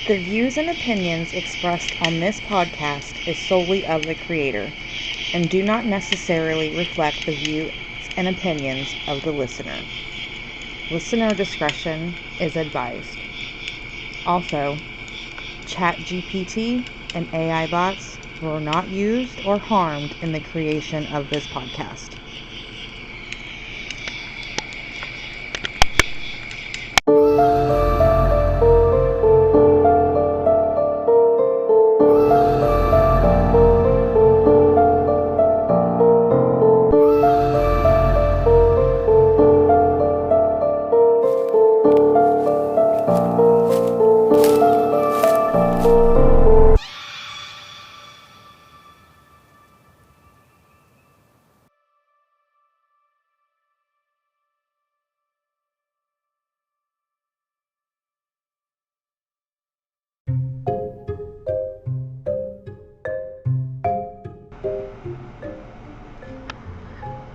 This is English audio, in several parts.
The views and opinions expressed on this podcast is solely of the creator and do not necessarily reflect the views and opinions of the listener. Listener discretion is advised. Also, ChatGPT and AI bots were not used or harmed in the creation of this podcast.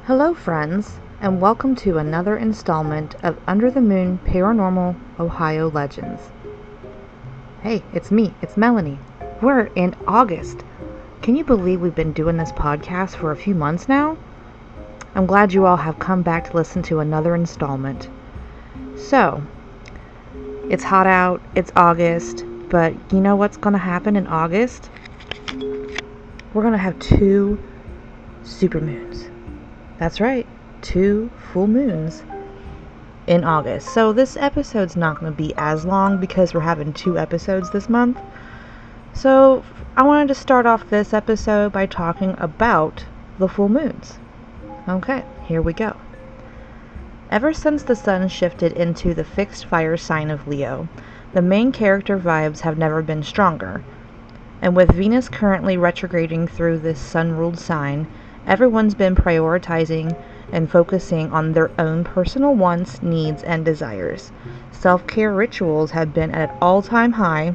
Hello friends, and welcome to another installment of Under the Moon Paranormal Ohio Legends. Hey, it's me, it's Melanie. We're in August. Can you believe we've been doing this podcast for a few months now? I'm glad you all have come back to listen to another installment. So, it's hot out, it's August, but you know what's going to happen in August? We're going to have 2 supermoons. That's right, 2 full moons in August. So this episode's not going to be as long because we're having 2 episodes this month. So I wanted to start off this episode by talking about the full moons. Okay, here we go. Ever since the sun shifted into the fixed fire sign of Leo, the main character vibes have never been stronger. And with Venus currently retrograding through this sun-ruled sign, everyone's been prioritizing and focusing on their own personal wants, needs, and desires. Self-care rituals have been at an all-time high,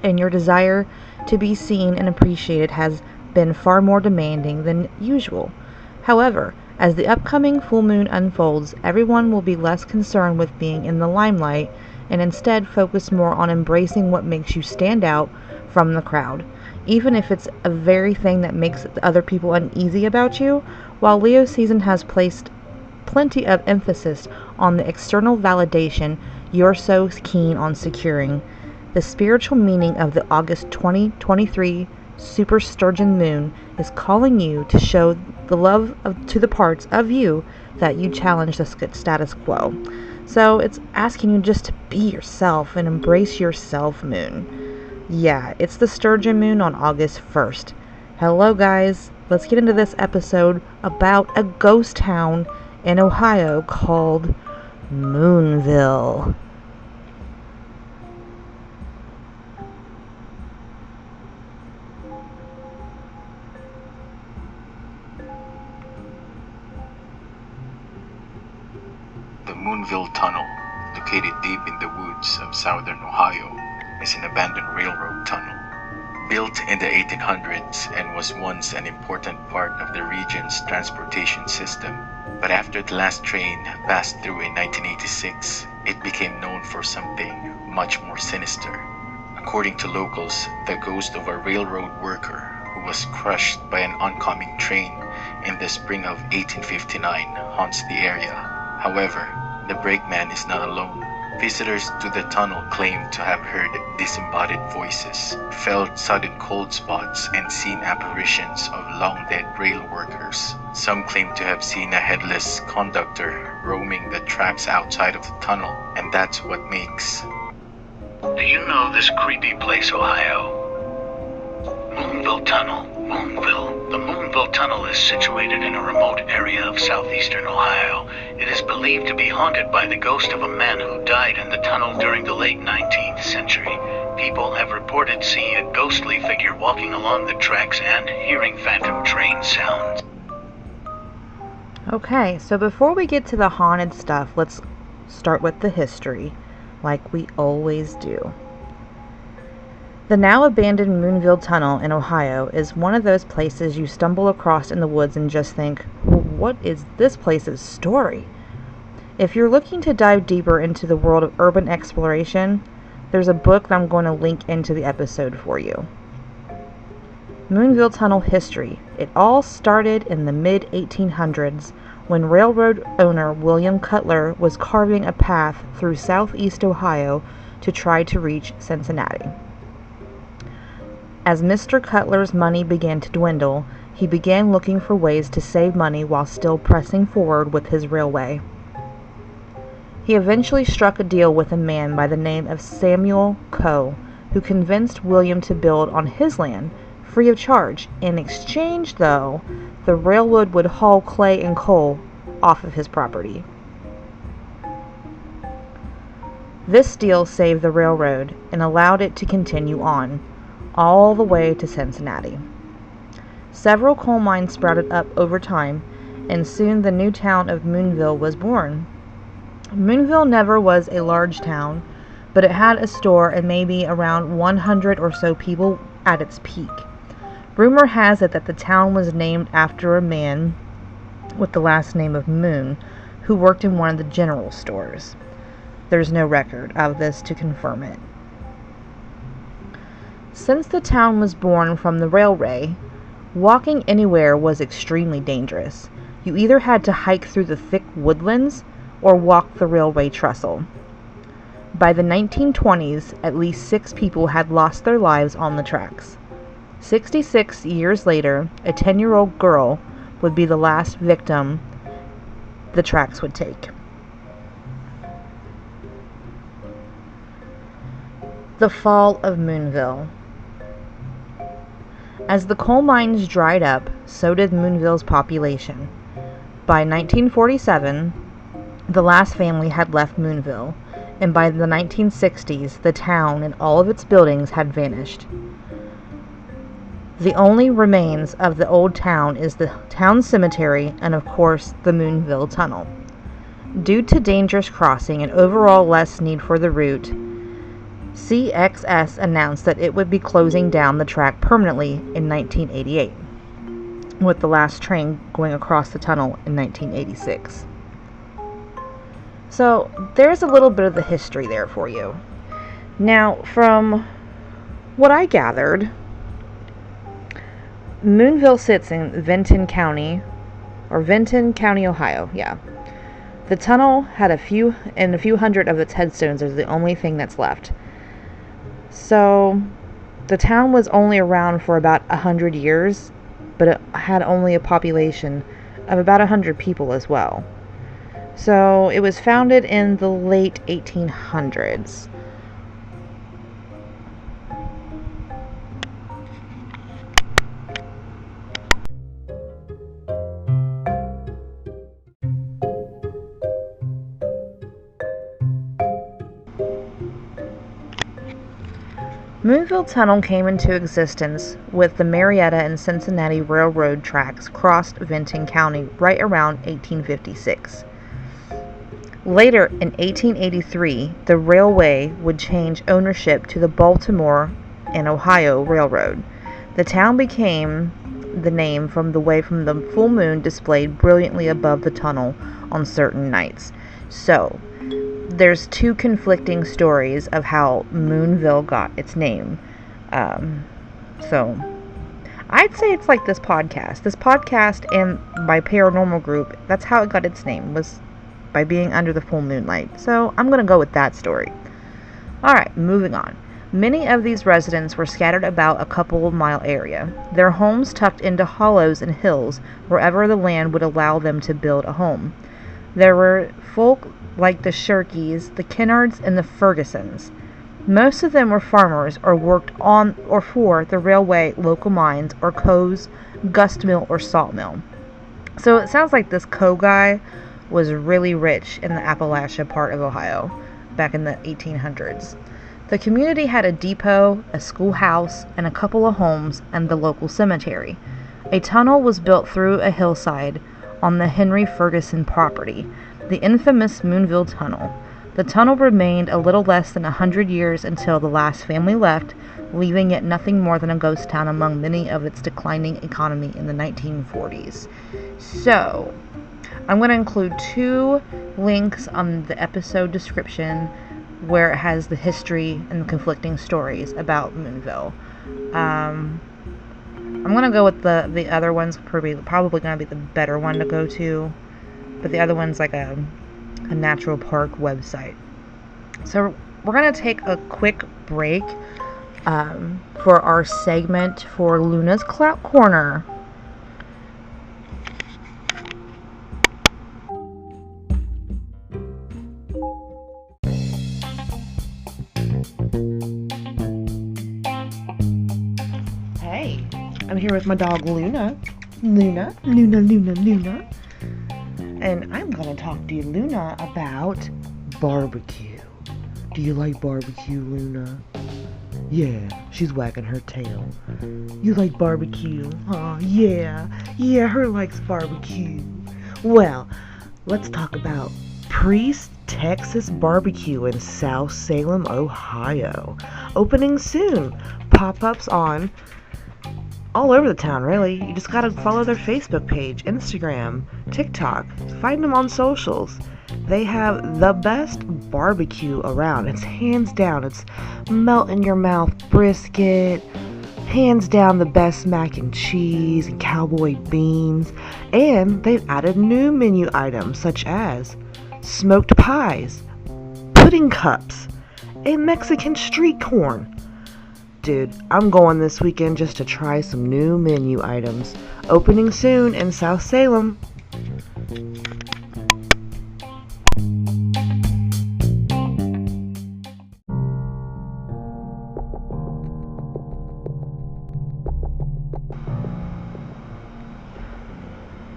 and your desire to be seen and appreciated has been far more demanding than usual. However, as the upcoming full moon unfolds, everyone will be less concerned with being in the limelight and instead focus more on embracing what makes you stand out from the crowd, even if it's a very thing that makes other people uneasy about you. While Leo season has placed plenty of emphasis on the external validation you're so keen on securing, the spiritual meaning of the August 2023 super sturgeon moon is calling you to show the love to the parts of you that you challenge the status quo. So it's asking you just to be yourself and embrace yourself moon. Yeah, it's the sturgeon moon on August 1st. Hello guys, let's get into this episode about a ghost town in Ohio called Moonville. The Moonville Tunnel, located deep in the woods of southern Ohio, is an abandoned railroad tunnel. Built in the 1800s and was once an important part of the region's transportation system, but after the last train passed through in 1986, it became known for something much more sinister. According to locals, the ghost of a railroad worker who was crushed by an oncoming train in the spring of 1859 haunts the area. However, the brakeman is not alone. Visitors to the tunnel claim to have heard disembodied voices, felt sudden cold spots, and seen apparitions of long-dead rail workers. Some claim to have seen a headless conductor roaming the tracks outside of the tunnel, and that's what makes. Do you know this creepy place, Ohio? Moonville Tunnel. Moonville. The Moonville Tunnel is situated in a remote area of southeastern Ohio. It is believed to be haunted by the ghost of a man who died in the tunnel during the late 19th century. People have reported seeing a ghostly figure walking along the tracks and hearing phantom train sounds. Okay, so before we get to the haunted stuff, let's start with the history, like we always do. The now abandoned Moonville Tunnel in Ohio is one of those places you stumble across in the woods and just think, what is this place's story? If you're looking to dive deeper into the world of urban exploration, there's a book that I'm going to link into the episode for you. Moonville Tunnel history. It all started in the mid-1800s when railroad owner William Cutler was carving a path through southeast Ohio to try to reach Cincinnati. As Mr. Cutler's money began to dwindle, he began looking for ways to save money while still pressing forward with his railway. He eventually struck a deal with a man by the name of Samuel Coe, who convinced William to build on his land, free of charge. In exchange, though, the railroad would haul clay and coal off of his property. This deal saved the railroad and allowed it to continue on, all the way to Cincinnati. Several coal mines sprouted up over time, and soon the new town of Moonville was born. Moonville never was a large town, but it had a store and maybe around 100 or so people at its peak. Rumor has it that the town was named after a man with the last name of Moon, who worked in one of the general stores. There's no record of this to confirm it. Since the town was born from the railway, walking anywhere was extremely dangerous. You either had to hike through the thick woodlands or walk the railway trestle. By the 1920s, at least 6 people had lost their lives on the tracks. 66 years later, a 10-year-old girl would be the last victim the tracks would take. The fall of Moonville. As the coal mines dried up, so did Moonville's population. By 1947, the last family had left Moonville, and by the 1960s, the town and all of its buildings had vanished. The only remains of the old town is the town cemetery and, of course, the Moonville Tunnel. Due to dangerous crossing and overall less need for the route, CXS announced that it would be closing down the track permanently in 1988, with the last train going across the tunnel in 1986. So, there's a little bit of the history there for you. Now, from what I gathered, Moonville sits in Vinton County, Ohio, yeah. The tunnel had a few hundred of its headstones is the only thing that's left. So, the town was only around for about 100 years, but it had only a population of about 100 people as well. So, it was founded in the late 1800s. Moonville Tunnel came into existence with the Marietta and Cincinnati Railroad tracks crossed Vinton County right around 1856. Later, in 1883, the railway would change ownership to the Baltimore and Ohio Railroad. The town became the name from the way from the full moon displayed brilliantly above the tunnel on certain nights. So, there's 2 conflicting stories of how Moonville got its name. So, I'd say it's like this podcast. This podcast and my paranormal group, that's how it got its name, was by being under the full moonlight. So, I'm going to go with that story. Alright, moving on. Many of these residents were scattered about a couple-mile area, their homes tucked into hollows and hills wherever the land would allow them to build a home. There were folk like the Shirkeys, the Kennards, and the Fergusons. Most of them were farmers or worked on or for the railway, local mines, or Coe's gust mill or salt mill. So it sounds like this Coe guy was really rich in the Appalachia part of Ohio back in the 1800s. The community had a depot, a schoolhouse, and a couple of homes and the local cemetery. A tunnel was built through a hillside on the Henry Ferguson property, the infamous Moonville Tunnel. The tunnel remained a little less than 100 years until the last family left, leaving it nothing more than a ghost town among many of its declining economy in the 1940s. So, I'm going to include 2 links on the episode description where it has the history and conflicting stories about Moonville. I'm gonna go with the other one's probably gonna be the better one to go to, but the other one's like a natural park website. So we're gonna take a quick break for our segment for Luna's Clout Corner. Hey, I'm here with my dog Luna. Luna. And I'm gonna talk to you, Luna, about barbecue. Do you like barbecue, Luna? Yeah, she's wagging her tail. You like barbecue? Oh, yeah, her likes barbecue. Well, let's talk about prieststexasbbq in South Salem, Ohio. Opening soon. Pop-ups on all over the town, really. You just gotta follow their Facebook page, Instagram, TikTok. Find them on socials. They have the best barbecue around. It's hands down. It's melt in your mouth brisket. Hands down the best mac and cheese and cowboy beans. And they've added new menu items such as smoked pies, pudding cups, and Mexican street corn. Dude, I'm going this weekend just to try some new menu items. Opening soon in South Salem.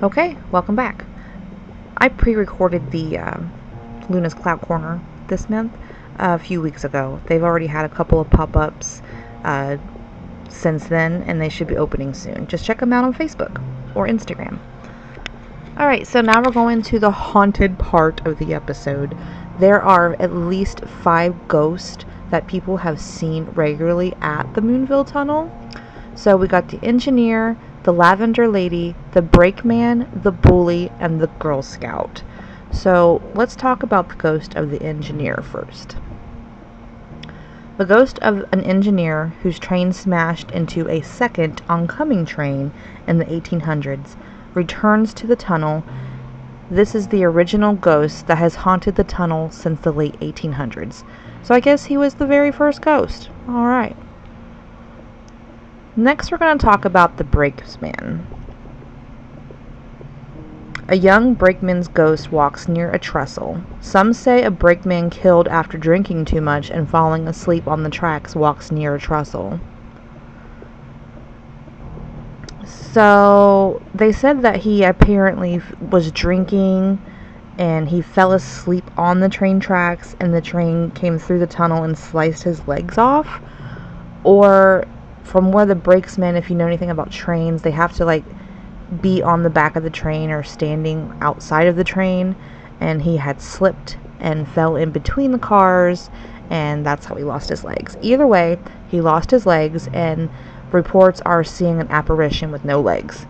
Okay, welcome back. I pre-recorded the Luna's Clout Corner this month a few weeks ago. They've already had a couple of pop-ups since then, and they should be opening soon. Just check them out on Facebook or Instagram. Alright, so now we're going to the haunted part of the episode. There are at least 5 ghosts that people have seen regularly at the Moonville Tunnel. So we got the engineer, the lavender lady, the brakeman, the bully, and the Girl Scout. So let's talk about the ghost of the engineer first. The ghost of an engineer whose train smashed into a second oncoming train in the 1800s returns to the tunnel. This is the original ghost that has haunted the tunnel since the late 1800s. So I guess he was the very first ghost. Alright. Next we're going to talk about the brakeman. A young brakeman's ghost walks near a trestle. Some say a brakeman killed after drinking too much and falling asleep on the tracks walks near a trestle. So they said that he apparently was drinking and he fell asleep on the train tracks and the train came through the tunnel and sliced his legs off. Or from where the brakesman, if you know anything about trains, they have to like be on the back of the train or standing outside of the train, and he had slipped and fell in between the cars, and that's how he lost his legs. Either way, he lost his legs, and reports are seeing an apparition with no legs.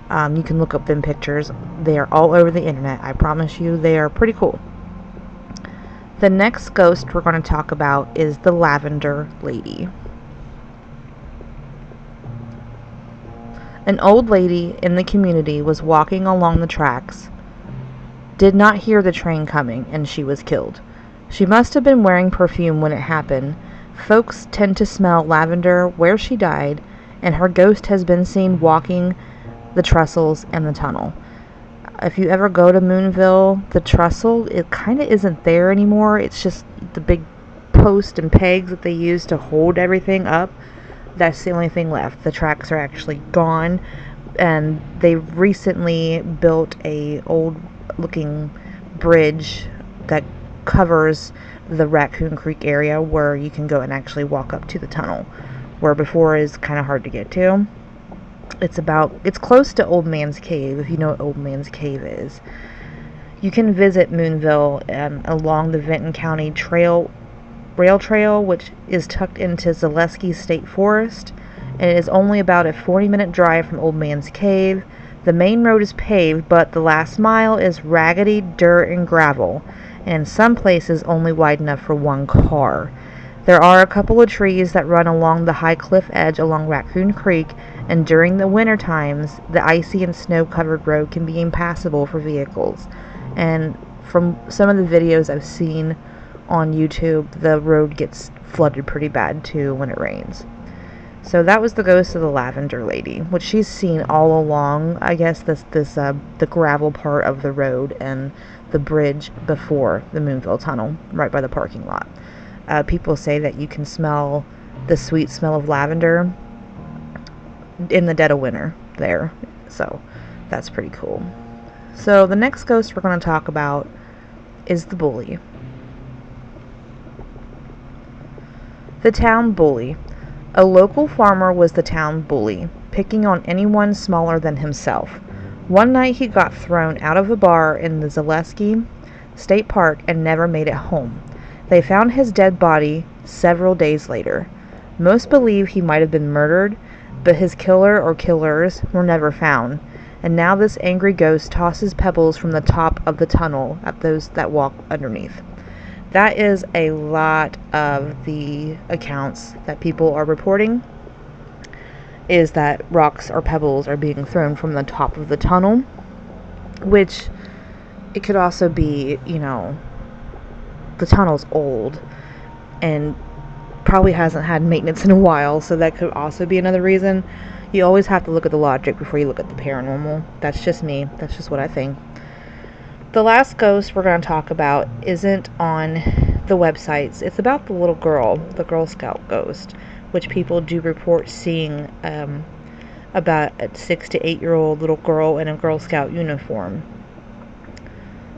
You can look up them pictures. They are all over the internet. I promise you, they are pretty cool. The next ghost we're going to talk about is the lavender lady. An old lady in the community was walking along the tracks, did not hear the train coming, and she was killed. She must have been wearing perfume when it happened. Folks tend to smell lavender where she died, and her ghost has been seen walking the trestles and the tunnel. If you ever go to Moonville, the trestle, it kind of isn't there anymore. It's just the big post and pegs that they use to hold everything up. That's the only thing left. The tracks are actually gone, and they recently built a old looking bridge that covers the Raccoon Creek area where you can go and actually walk up to the tunnel, where before is kind of hard to get to. It's close to Old Man's Cave, if you know what Old Man's Cave is. You can visit Moonville along the Vinton County Rail Trail, which is tucked into Zaleski State Forest, and it is only about a 40-minute drive from Old Man's Cave. The main road is paved, but the last mile is raggedy dirt and gravel, and in some places only wide enough for one car. There are a couple of trees that run along the high cliff edge along Raccoon Creek, and during the winter times, the icy and snow-covered road can be impassable for vehicles. And from some of the videos I've seen on YouTube, the road gets flooded pretty bad too when it rains. So that was the ghost of the Lavender Lady, which she's seen all along, I guess, the gravel part of the road and the bridge before the Moonville Tunnel, right by the parking lot. People say that you can smell the sweet smell of lavender in the dead of winter there. So that's pretty cool. So the next ghost we're going to talk about is the bully. The town bully. A local farmer was the town bully, picking on anyone smaller than himself. One night he got thrown out of a bar in the Zaleski State Park and never made it home. They found his dead body several days later. Most believe he might have been murdered, but his killer or killers were never found. And now this angry ghost tosses pebbles from the top of the tunnel at those that walk underneath. That is a lot of the accounts that people are reporting, is that rocks or pebbles are being thrown from the top of the tunnel, which it could also be, the tunnel's old and probably hasn't had maintenance in a while, so that could also be another reason. You always have to look at the logic before you look at the paranormal. That's just me. That's just what I think. The last ghost we're going to talk about isn't on the websites. It's about the little girl, the Girl Scout ghost, which people do report seeing about a 6 to 8-year-old little girl in a Girl Scout uniform.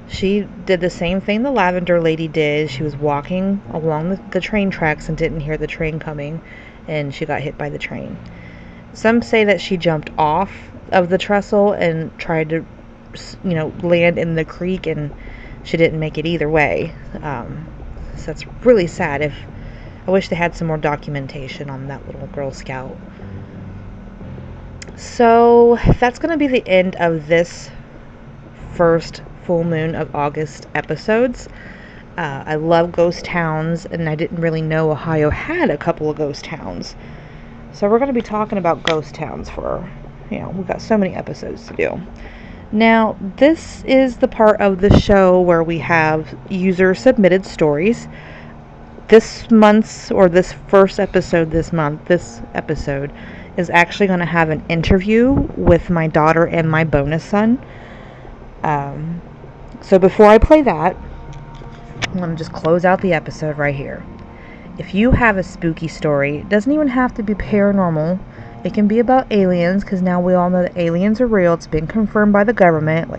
She did the same thing the Lavender Lady did. She was walking along the train tracks and didn't hear the train coming, and she got hit by the train. Some say that she jumped off of the trestle and tried to, land in the creek, and she didn't make it either way. So that's really sad. I wish they had some more documentation on that little Girl Scout. So that's going to be the end of this first full moon of August episodes. I love ghost towns, and I didn't really know Ohio had a couple of ghost towns. So we're going to be talking about ghost towns for, we've got so many episodes to do. Now, this is the part of the show where we have user-submitted stories. This first episode this month, this episode is actually going to have an interview with my daughter and my bonus son. So before I play that, I'm going to just close out the episode right here. If you have a spooky story, it doesn't even have to be paranormal. It can be about aliens, because now we all know that aliens are real. It's been confirmed by the government.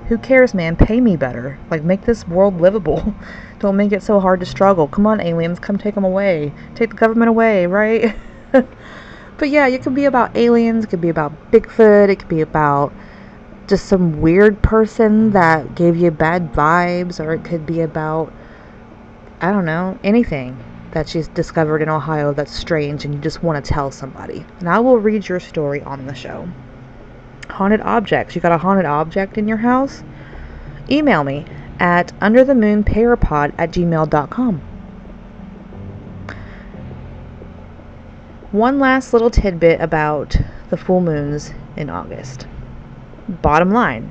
Who cares, man? Pay me better. Make this world livable. Don't make it so hard to struggle. Come on, aliens, come take them away. Take the government away, right? But yeah, it could be about aliens. It could be about Bigfoot. It could be about just some weird person that gave you bad vibes, or it could be about, I don't know, anything that she's discovered in Ohio that's strange and you just want to tell somebody. And I will read your story on the show. Haunted objects. You got a haunted object in your house? Email me at underthemoonparapod@gmail.com. One last little tidbit about the full moons in August. Bottom line,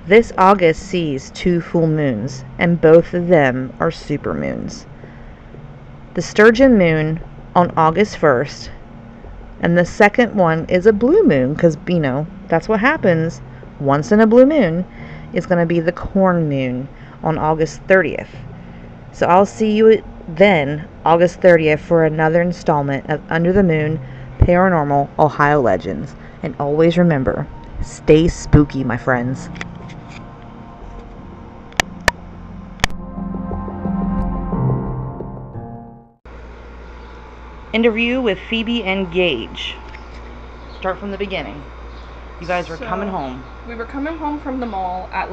this August sees 2 full moons, and both of them are super moons. The Sturgeon moon on August 1st, and the second one is a blue moon, because, that's what happens once in a blue moon, is going to be the corn moon on August 30th. So I'll see you then, August 30th, for another installment of Under the Moon Paranormal Ohio Legends. And always remember, stay spooky, my friends. Interview with Phoebe and Gage. Start from the beginning. You guys were coming home. We were coming home from the mall at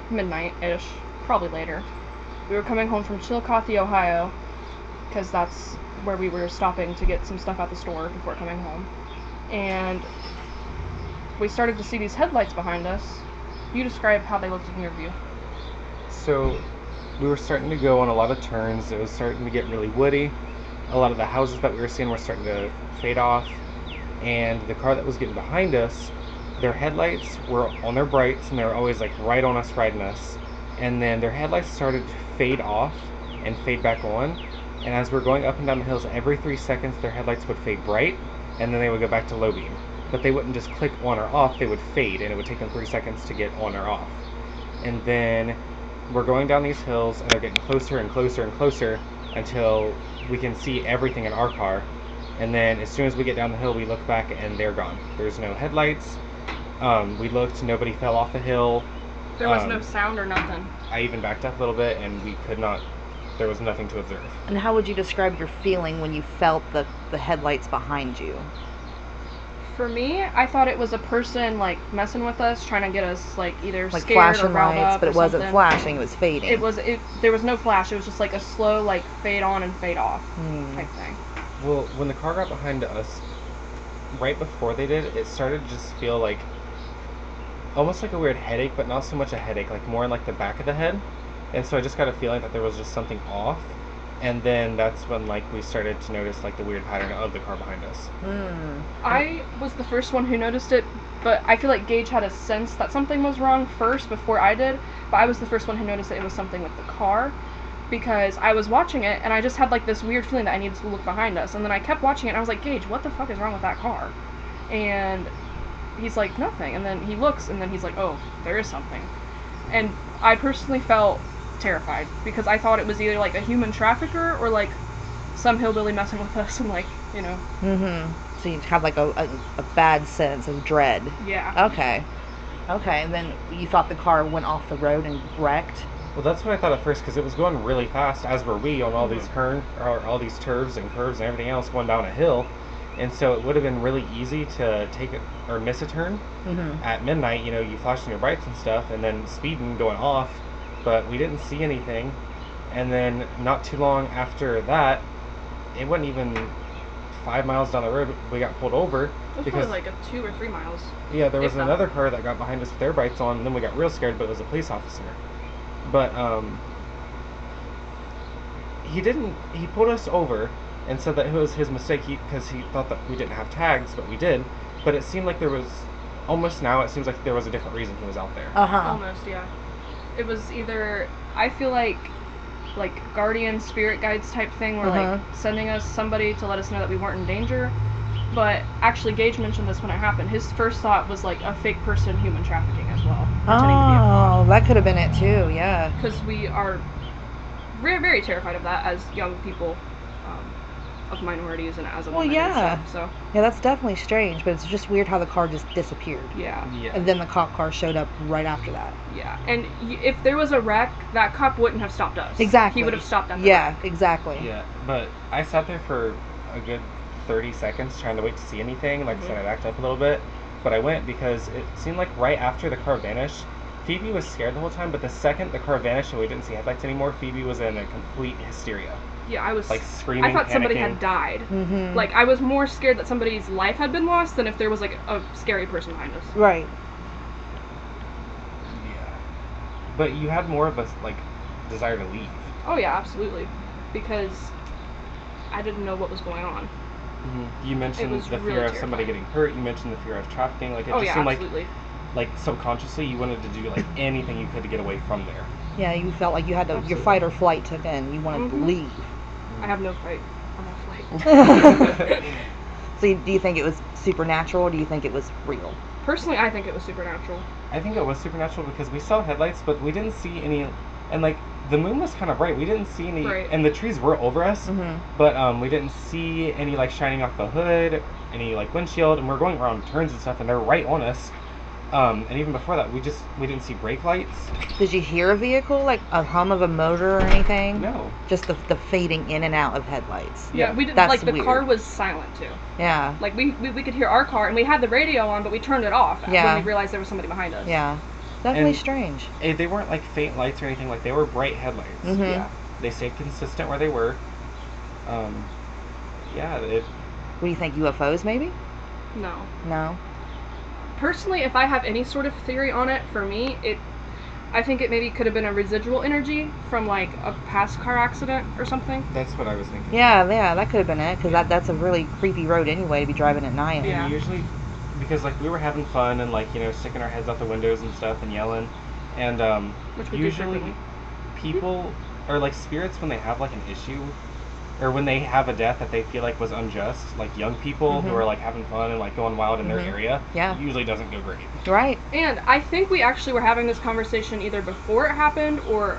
midnight-ish, probably later. We were coming home from Chillicothe, Ohio, because that's where we were stopping to get some stuff at the store before coming home. And we started to see these headlights behind us. You describe how they looked in your view. So we were starting to go on a lot of turns. It was starting to get really woody. A lot of the houses that we were seeing were starting to fade off. And the car that was getting behind us, their headlights were on their brights, and they were always like right on us, riding us. And then their headlights started to fade off and fade back on. And as we're going up and down the hills, every 3 seconds their headlights would fade bright, and then they would go back to low beam. But they wouldn't just click on or off, they would fade, and it would take them 3 seconds to get on or off. And then we're going down these hills, and they're getting closer and closer and closer until we can see everything in our car. And then as soon as we get down the hill, we look back and they're gone. There's no headlights. We looked, nobody fell off the hill. There was no sound or nothing. I even backed up a little bit, and we could not, there was nothing to observe. And how would you describe your feeling when you felt the headlights behind you? For me, I thought it was a person like messing with us, trying to get us like either Like scared or flashing riled lights, up but or it wasn't something. flashing, it was fading. There was no flash. It was just like a slow like fade on and fade off type thing. Well, when the car got behind us, right before they did, it started to just feel like almost like a weird headache, but not so much a headache, like more in like the back of the head. And so I just got a feeling that there was just something off. And then that's when like we started to notice like the weird pattern of the car behind us. I was the first one who noticed it, but I feel like Gage had a sense that something was wrong first before I did. But I was the first one who noticed that it was something with the car, because I was watching it and I just had like this weird feeling that I needed to look behind us. And then I kept watching it and I was like, Gage, what the fuck is wrong with that car? And he's like, nothing. And then he looks and then he's like, oh, there is something. And I personally felt terrified because I thought it was either like a human trafficker or like some hillbilly messing with us and like, you know. So you have like a bad sense of dread. Yeah. Okay, and then you thought the car went off the road and wrecked? Well, that's what I thought at first, because it was going really fast, as were we, on all these all these turves and curves and everything else going down a hill. And so it would have been really easy to take it or miss a turn at midnight. You know, you flashing your brights and stuff, and then speeding, going off. But we didn't see anything. And then not too long after that, it wasn't even 5 miles down the road, we got pulled over. It was because probably like 2 or 3 miles. Yeah, there was If that. another car that got behind us with their brights on, and then we got real scared, but it was a police officer. But he pulled us over and said that it was his mistake because he thought that we didn't have tags, but we did. But it seemed like there was, almost now it seems like there was a different reason he was out there. Almost, yeah. It was either, I feel like guardian spirit guides type thing, where like sending us somebody to let us know that we weren't in danger. But actually, Gage mentioned this when it happened. His first thought was like a fake person human trafficking as well. Oh, that could have been it too, yeah. Because we are very, very terrified of that as young people of minorities and as a woman and stuff, so. Yeah, that's definitely strange, but it's just weird how the car just disappeared. Yeah. And then the cop car showed up right after that. Yeah, and if there was a wreck, that cop wouldn't have stopped us. Exactly. He would have stopped at the wreck. Exactly. Yeah, but I sat there for a good 30 seconds trying to wait to see anything. Like I said, I backed up a little bit, but I went because it seemed like right after the car vanished, Phoebe was scared the whole time, but the second the car vanished and we didn't see headlights anymore, Phoebe was in a complete hysteria. Yeah, I was like screaming, I thought panicking. somebody had died. Like, I was more scared that somebody's life had been lost than if there was like a scary person behind us. Right. Yeah. But you had more of a like desire to leave. Oh yeah, absolutely. Because I didn't know what was going on. You mentioned was the really fear of somebody terrifying. getting hurt. You mentioned the fear of trafficking. Like it Oh just yeah, seemed absolutely. like subconsciously you wanted to do like anything you could to get away from there. Yeah, you felt like you had to, your Absolutely. fight or flight took in. You wanted to leave. I have no fight. I'm a flight. So do you think it was supernatural or do you think it was real? Personally, I think it was supernatural. I think it was supernatural because we saw headlights, but we didn't see any, and like the moon was kind of bright. We didn't see any, Right. and the trees were over us, but we didn't see any like shining off the hood, any like windshield, and we're going around turns and stuff, and they're right on us. And even before that, we didn't see brake lights. Did you hear a vehicle, like a hum of a motor or anything? No. Just the fading in and out of headlights. Yeah, we did. That's Like the weird. car was silent too. Yeah. Like we could hear our car, and we had the radio on, but we turned it off Yeah. when we realized there was somebody behind us. Yeah. Definitely And- strange. They weren't like faint lights or anything. Like they were bright headlights. Yeah. They stayed consistent where they were. Yeah. What do you think, UFOs maybe? No. No? personally, if I have any sort of theory on it, for me, I think it maybe could have been a residual energy from like a past car accident or something. That's what I was thinking. Yeah, that could have been it, because that's a really creepy road anyway to be driving at night. Yeah. And usually, because like we were having fun and like sticking our heads out the windows and stuff and yelling, and Which we do usually frequently. people or like spirits when they have like an issue or when they have a death that they feel like was unjust, like young people who are like having fun and like going wild in their area, Yeah. usually doesn't go great. Right. And I think we actually were having this conversation either before it happened or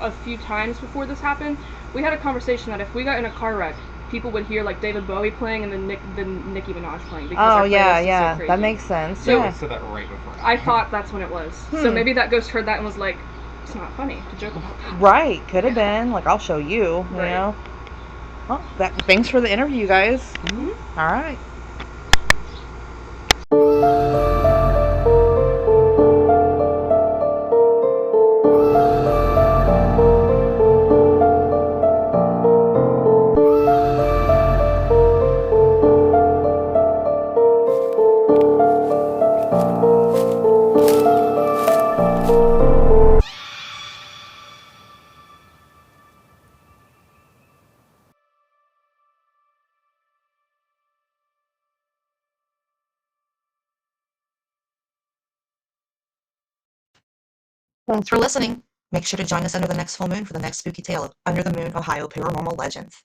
a few times before this happened. We had a conversation that if we got in a car wreck, people would hear like David Bowie playing and then Nicki Minaj playing. Because Oh our yeah, playlist is yeah, so crazy. that makes sense. So- Yeah. I said that right before. I thought that's when it was. So Hmm. maybe that ghost heard that and was like, it's not funny to joke about that. Right, could have been. Like, I'll show you, you Right. know. Well, thanks for the interview, guys. Mhm. All right. Thanks for listening. Make sure to join us under the next full moon for the next spooky tale of Under the Moon, Ohio Paranormal Legends.